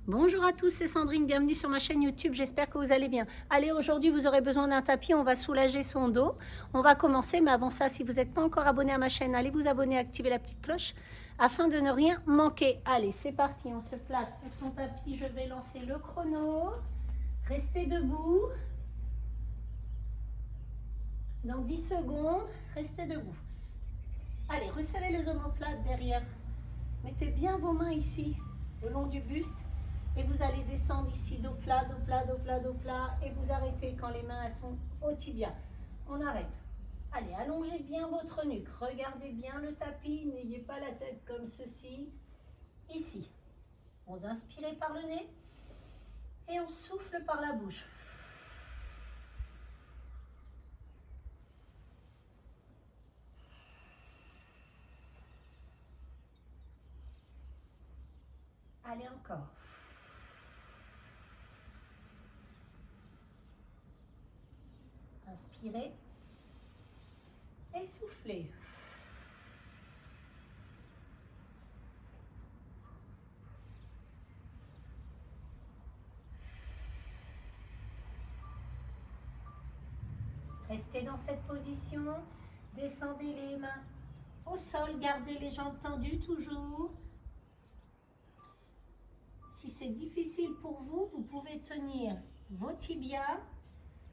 Bonjour à tous, c'est Sandrine, bienvenue sur ma chaîne YouTube, j'espère que vous allez bien. Allez, aujourd'hui vous aurez besoin d'un tapis, on va soulager son dos. On va commencer, mais avant ça, si vous n'êtes pas encore abonné à ma chaîne, allez vous abonner, activez la petite cloche afin de ne rien manquer. Allez, c'est parti, on se place sur son tapis, je vais lancer le chrono. Restez debout. Dans 10 secondes, restez debout. Allez, resserrez les omoplates derrière. Mettez bien vos mains ici, le long du buste. Et vous allez descendre ici, dos plat, dos plat, dos plat, dos plat. Et vous arrêtez quand les mains elles sont au tibia. On arrête. Allez, allongez bien votre nuque. Regardez bien le tapis. N'ayez pas la tête comme ceci. Ici. On inspire par le nez. Et on souffle par la bouche. Allez encore. Inspirez. Et soufflez. Restez dans cette position. Descendez les mains au sol. Gardez les jambes tendues toujours. Si c'est difficile pour vous, vous pouvez tenir vos tibias,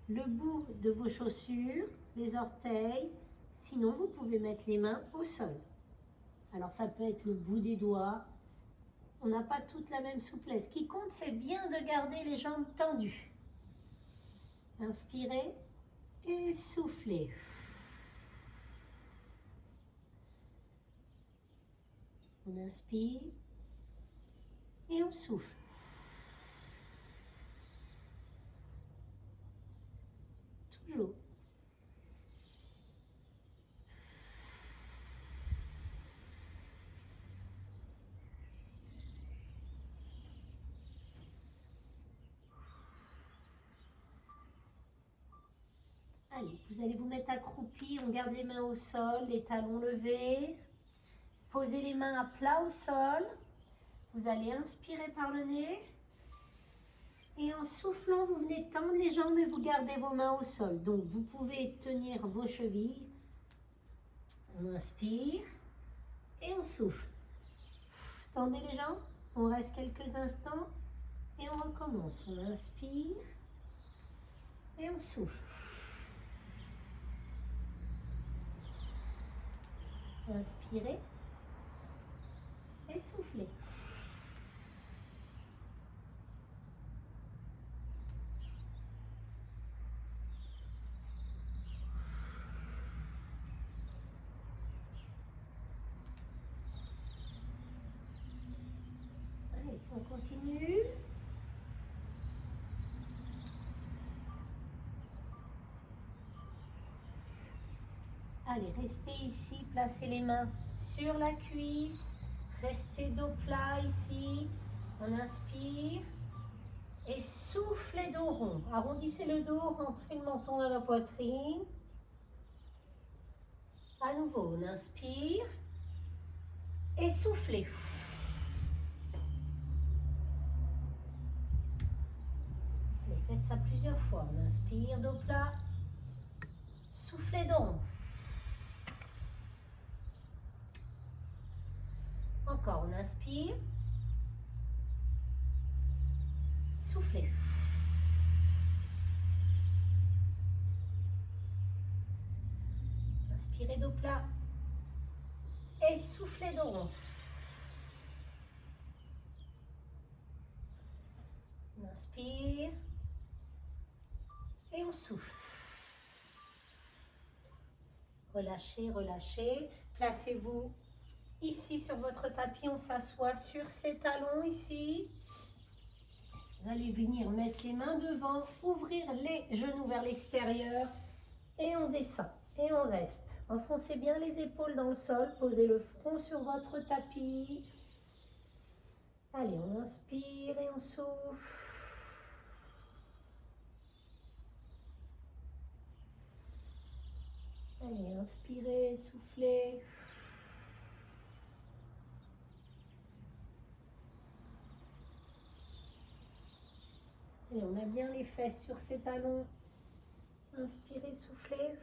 le bout de vos chaussures, les orteils. Sinon, vous pouvez mettre les mains au sol. Alors, ça peut être le bout des doigts. On n'a pas toute la même souplesse. Ce qui compte, c'est bien de garder les jambes tendues. Inspirez et soufflez. On inspire et on souffle. Toujours. Allez, vous allez vous mettre accroupi, on garde les mains au sol, les talons levés. Posez les mains à plat au sol. Vous allez inspirer par le nez. Et en soufflant, vous venez tendre les jambes et vous gardez vos mains au sol. Donc, vous pouvez tenir vos chevilles. On inspire et on souffle. Tendez les jambes. On reste quelques instants et on recommence. On inspire et on souffle. Inspirez et soufflez. Allez, on continue. Allez, restez ici, placez les mains sur la cuisse. Restez dos plat ici. On inspire. Et soufflez dos rond. Arrondissez le dos, rentrez le menton dans la poitrine. À nouveau, on inspire. Et soufflez. Allez, faites ça plusieurs fois. On inspire, dos plat. Soufflez dos rond. Encore, on inspire. Soufflez. Inspirez dos plat. Et soufflez dos rond. On inspire. Et on souffle. Relâchez, relâchez. Placez-vous ici sur votre tapis. On s'assoit sur ses talons ici. Vous allez venir mettre les mains devant, ouvrir les genoux vers l'extérieur et on descend et on reste. Enfoncez bien les épaules dans le sol, posez le front sur votre tapis. Allez, on inspire et on souffle. Allez, inspirez, soufflez. Et on a bien les fesses sur ses talons. Inspirez, soufflez.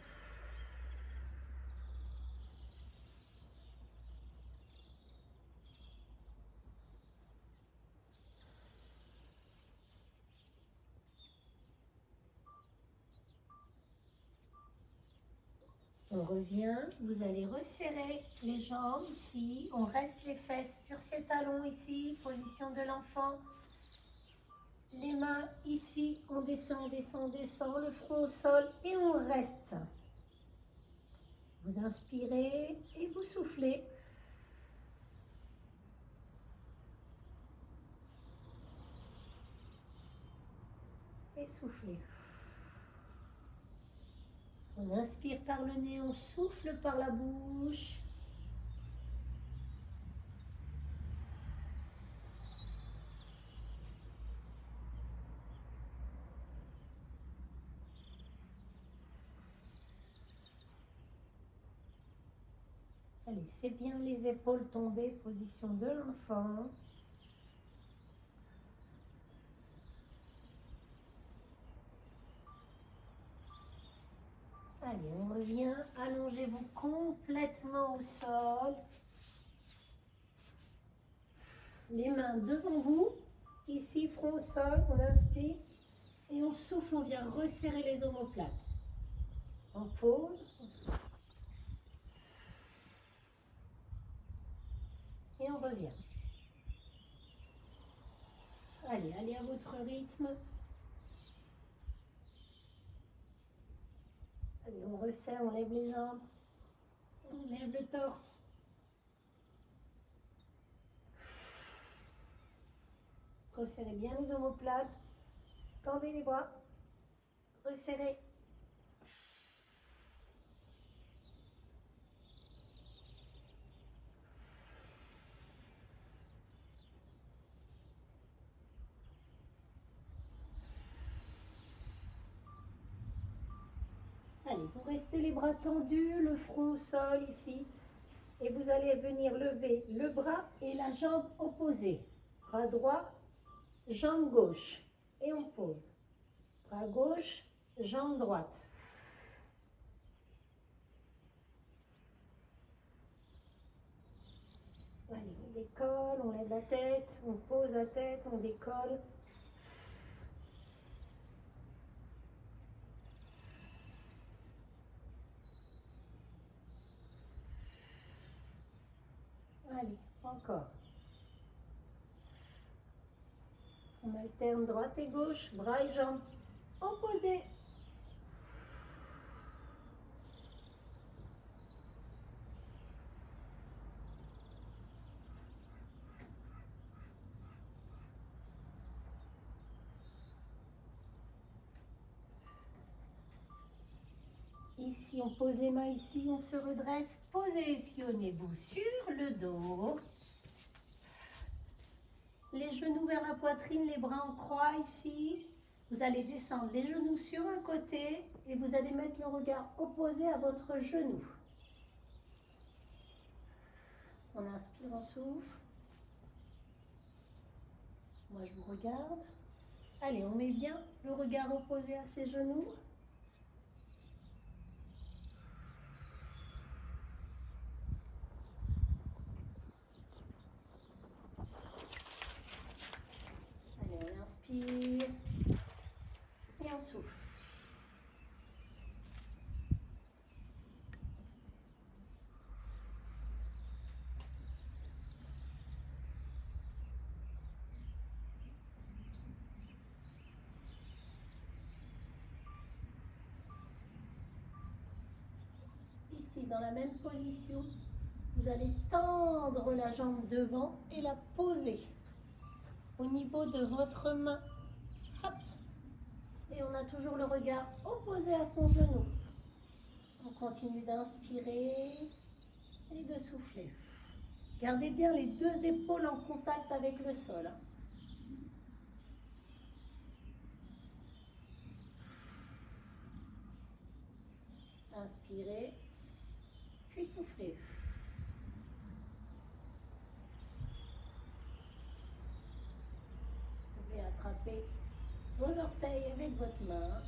On revient, vous allez resserrer les jambes ici, on reste les fesses sur ses talons ici, position de l'enfant. Les mains ici, on descend, descend, descend, le front au sol et on reste. Vous inspirez et vous soufflez. Et soufflez. On inspire par le nez, on souffle par la bouche. Laissez bien les épaules tomber, position de l'enfant. Allez, on revient, allongez-vous complètement au sol. Les mains devant vous, ici, front au sol, on inspire et on souffle, on vient resserrer les omoplates. On pose. Et on revient. Allez, allez à votre rythme. Allez, on resserre, on lève les jambes. On lève le torse. Resserrez bien les omoplates. Tendez les bras. Resserrez. Allez, vous restez les bras tendus, le front au sol ici. Et vous allez venir lever le bras et la jambe opposée. Bras droit, jambe gauche. Et on pose. Bras gauche, jambe droite. Allez, on décolle, on lève la tête, on pose la tête, on décolle. Allez, encore. On alterne droite et gauche, bras et jambes opposés. Ici, on pose les mains ici, on se redresse. Positionnez-vous sur le dos. Les genoux vers la poitrine, les bras en croix ici. Vous allez descendre les genoux sur un côté et vous allez mettre le regard opposé à votre genou. On inspire, on souffle. Moi, je vous regarde. Allez, on met bien le regard opposé à ses genoux. Allez, on inspire et on souffle. Ici, dans la même position, vous allez tendre la jambe devant et la poser au niveau de votre main. Hop. Et on a toujours le regard opposé à son genou. On continue d'inspirer et de souffler. Gardez bien les deux épaules en contact avec le sol. Inspirez, puis soufflez. Vous pouvez attraper vos orteils avec votre main.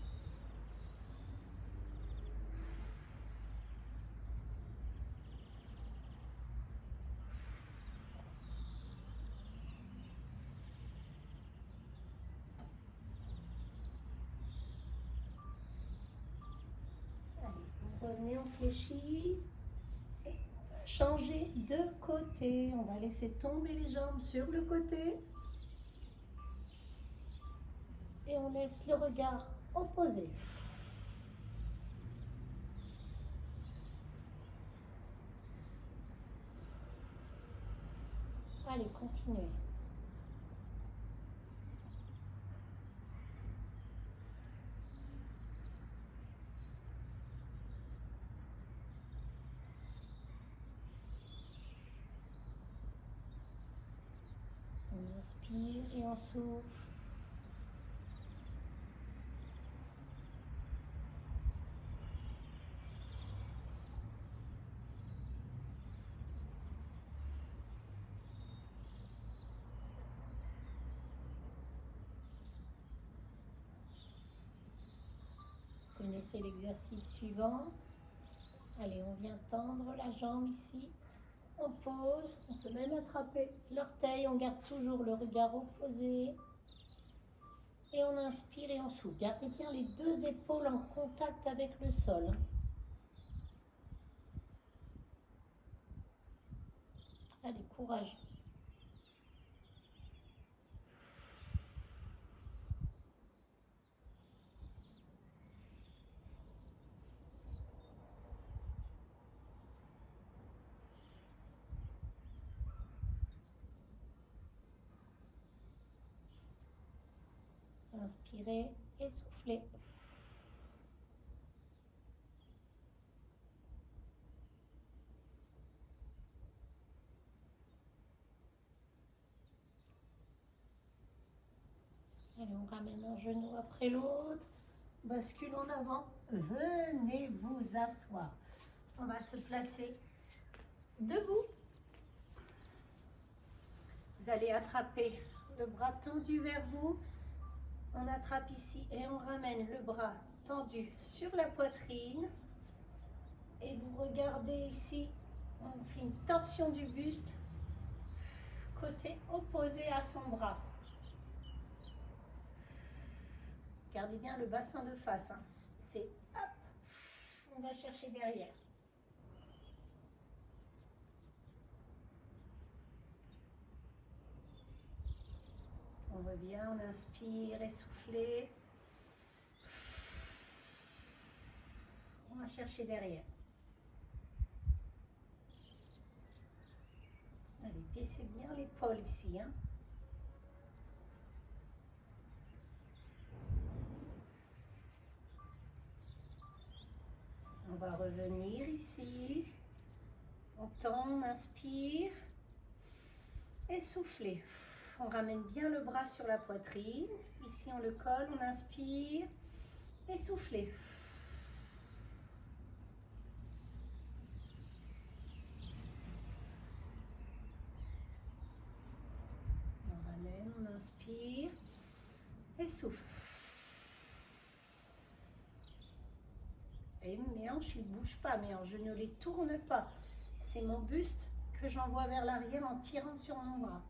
Allez, vous revenez en fléchi. Et on va changer de côté. On va laisser tomber les jambes sur le côté. Et on laisse le regard opposé. Allez, continuez. On inspire et on souffle. Vous connaissez l'exercice suivant. Allez, on vient tendre la jambe ici. On pose, on peut même attraper l'orteil, on garde toujours le regard opposé. Et on inspire et on souffle. Gardez bien les deux épaules en contact avec le sol. Allez, courage. Inspirez et soufflez. Allez, on ramène un genou après l'autre. Bascule en avant. Venez vous asseoir. On va se placer debout. Vous allez attraper le bras tendu vers vous. On attrape ici et on ramène le bras tendu sur la poitrine. Et vous regardez ici, on fait une torsion du buste, côté opposé à son bras. Gardez bien le bassin de face. Hein. C'est hop, on va chercher derrière. On revient, on inspire, essoufflez. On va chercher derrière. Allez, baissez bien l'épaule ici. Hein. On va revenir ici. On tend, on inspire. Essoufflez. On ramène bien le bras sur la poitrine. Ici, on le colle, on inspire. Essoufflez. On ramène, on inspire. Essouffle. Et mes hanches, ne bougent pas. Mes hanches, je ne les tourne pas. C'est mon buste que j'envoie vers l'arrière en tirant sur mon bras.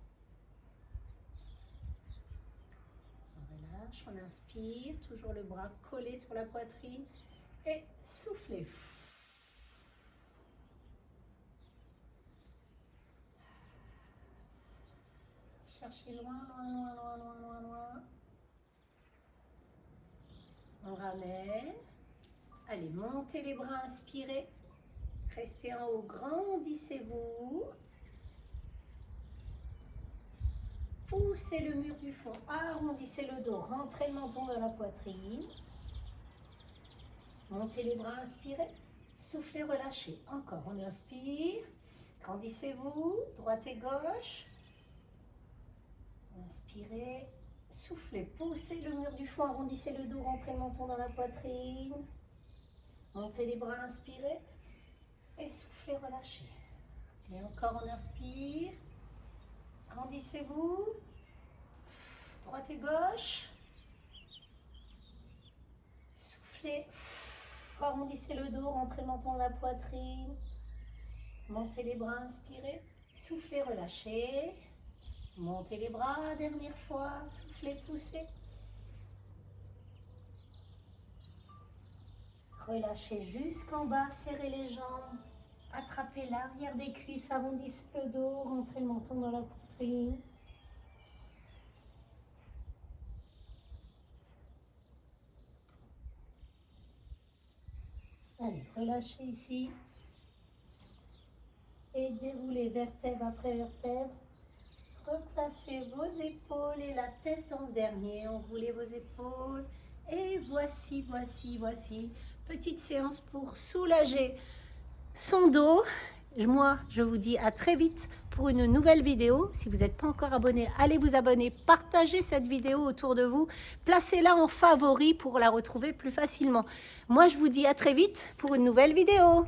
On inspire, toujours le bras collé sur la poitrine et soufflez. Cherchez loin, loin, loin, loin, loin, loin, loin. On ramène. Allez, montez les bras, inspirez. Restez en haut, grandissez-vous. Poussez le mur du fond, arrondissez le dos, rentrez le menton dans la poitrine. Montez les bras, inspirez. Soufflez, relâchez. Encore, on inspire. Grandissez-vous, droite et gauche. Inspirez, soufflez, poussez le mur du fond, arrondissez le dos, rentrez le menton dans la poitrine. Montez les bras, inspirez. Et soufflez, relâchez. Et encore, on inspire. Grandissez-vous. Droite et gauche. soufflez. Arrondissez le dos, rentrez le menton dans la poitrine. Montez les bras, inspirez. Soufflez, relâchez. Montez les bras, dernière fois. Soufflez, poussez. Relâchez jusqu'en bas, serrez les jambes. Attrapez l'arrière des cuisses, arrondissez le dos, rentrez le menton dans la poitrine. Allez, relâchez ici. Et déroulez vertèbre après vertèbre. Replacez vos épaules et la tête en dernier. Enroulez vos épaules. Et voici. Petite séance pour soulager son dos. Moi, je vous dis à très vite pour une nouvelle vidéo. Si vous n'êtes pas encore abonné, allez vous abonner. Partagez cette vidéo autour de vous. Placez-la en favori pour la retrouver plus facilement. Moi, je vous dis à très vite pour une nouvelle vidéo.